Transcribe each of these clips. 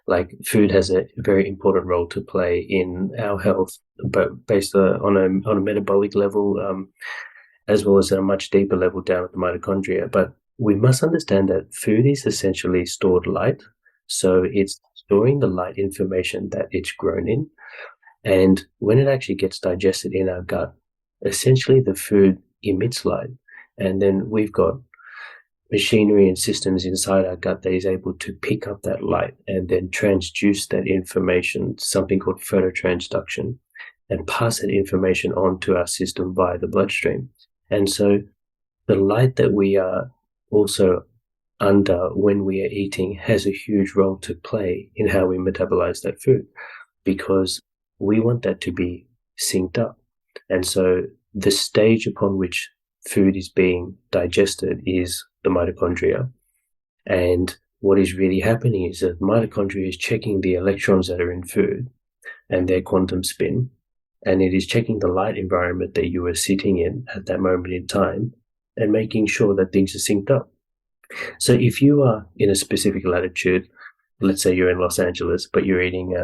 like food has a very important role to play in our health, but based on a metabolic level, as well as at a much deeper level down at the mitochondria. But we must understand that food is essentially stored light. So it's storing the light information that it's grown in. And when it actually gets digested in our gut, essentially the food emits light. And then we've got machinery and systems inside our gut that is able to pick up that light and then transduce that information, something called phototransduction, and pass that information on to our system via the bloodstream. And so the light that we are also under when we are eating has a huge role to play in how we metabolize that food, because we want that to be synced up. And so the stage upon which food is being digested is the mitochondria. And what is really happening is that mitochondria is checking the electrons that are in food and their quantum spin, and it is checking the light environment that you are sitting in at that moment in time and making sure that things are synced up. So if you are in a specific latitude, let's say you're in Los Angeles, but you're eating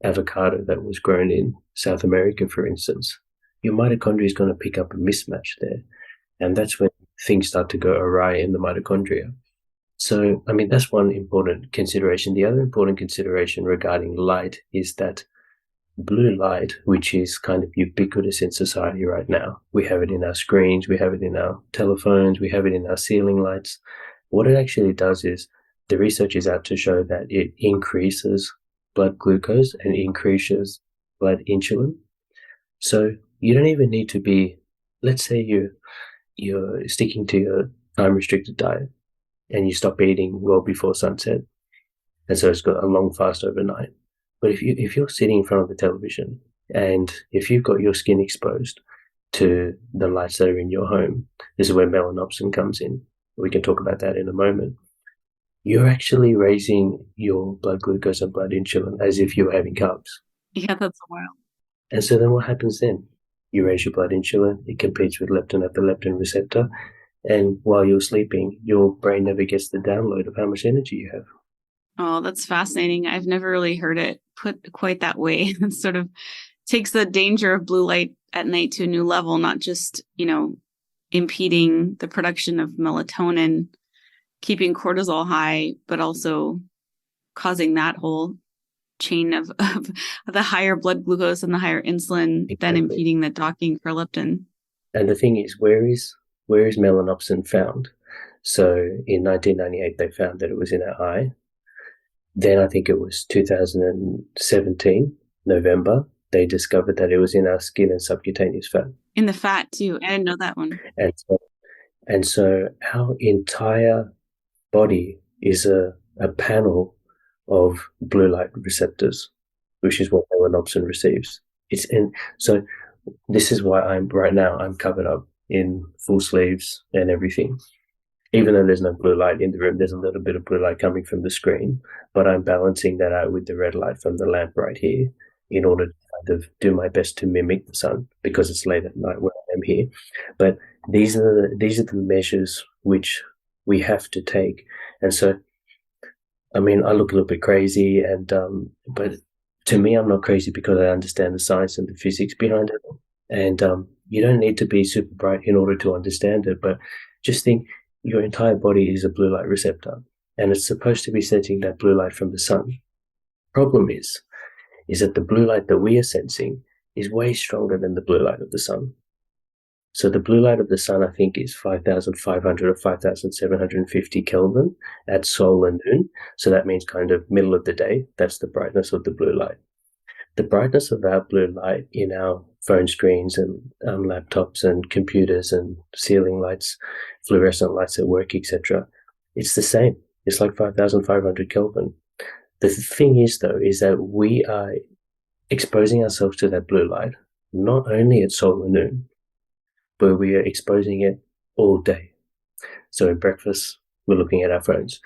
avocado that was grown in South America, for instance, your mitochondria is going to pick up a mismatch there. And that's when things start to go awry in the mitochondria. So, I mean, that's one important consideration. The other important consideration regarding light is that blue light, which is kind of ubiquitous in society right now, we have it in our screens, we have it in our telephones, we have it in our ceiling lights. What it actually does is the research is out to show that it increases blood glucose and increases blood insulin. So you don't even need to be, let's say you're sticking to your time restricted diet and you stop eating well before sunset. And so it's got a long fast overnight. But if you're sitting in front of the television and if you've got your skin exposed to the lights that are in your home, this is where melanopsin comes in. We can talk about that in a moment. You're actually raising your blood glucose and blood insulin as if you're having carbs. Yeah, that's wild. And so then what happens then? You raise your blood insulin, it competes with leptin at the leptin receptor, and while you're sleeping, your brain never gets the download of how much energy you have. Oh, that's fascinating. I've never really heard it put quite that way. It sort of takes the danger of blue light at night to a new level, not just, impeding the production of melatonin, keeping cortisol high, but also causing that whole chain of the higher blood glucose and the higher insulin, then Exactly. impeding the docking for leptin. And the thing is, where is melanopsin found? So in 1998, they found that it was in our eye. Then I think it was 2017, November, they discovered that it was in our skin and subcutaneous fat. In the fat too. I didn't know that one. And so, and so our entire body is a panel of blue light receptors, which is what melanopsin receives. It's in, so this is why I'm covered up in full sleeves and everything. Even though there's no blue light in the room, there's a little bit of blue light coming from the screen, but I'm balancing that out with the red light from the lamp right here in order to kind of do my best to mimic the sun because it's late at night when I'm here. But these are the measures which we have to take. And so, I mean, I look a little bit crazy, and but to me, I'm not crazy because I understand the science and the physics behind it. And you don't need to be super bright in order to understand it, but just think your entire body is a blue light receptor, and it's supposed to be sensing that blue light from the sun. Problem is that the blue light that we are sensing is way stronger than the blue light of the sun. So the blue light of the sun, I think, is 5,500 or 5,750 Kelvin at sol and noon. So that means kind of middle of the day. That's the brightness of the blue light. The brightness of our blue light in our phone screens and laptops and computers and ceiling lights, fluorescent lights at work, etc., it's the same. It's like 5,500 Kelvin. The thing is, though, is that we are exposing ourselves to that blue light not only at sol and noon, but we are exposing it all day. So at breakfast, we're looking at our phones.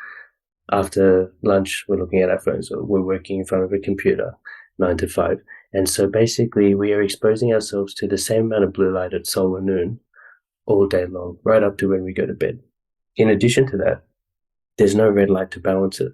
After lunch, we're looking at our phones. Or we're working in front of a computer, 9 to 5. And so basically, we are exposing ourselves to the same amount of blue light at sol and noon all day long, right up to when we go to bed. In addition to that, there's no red light to balance it.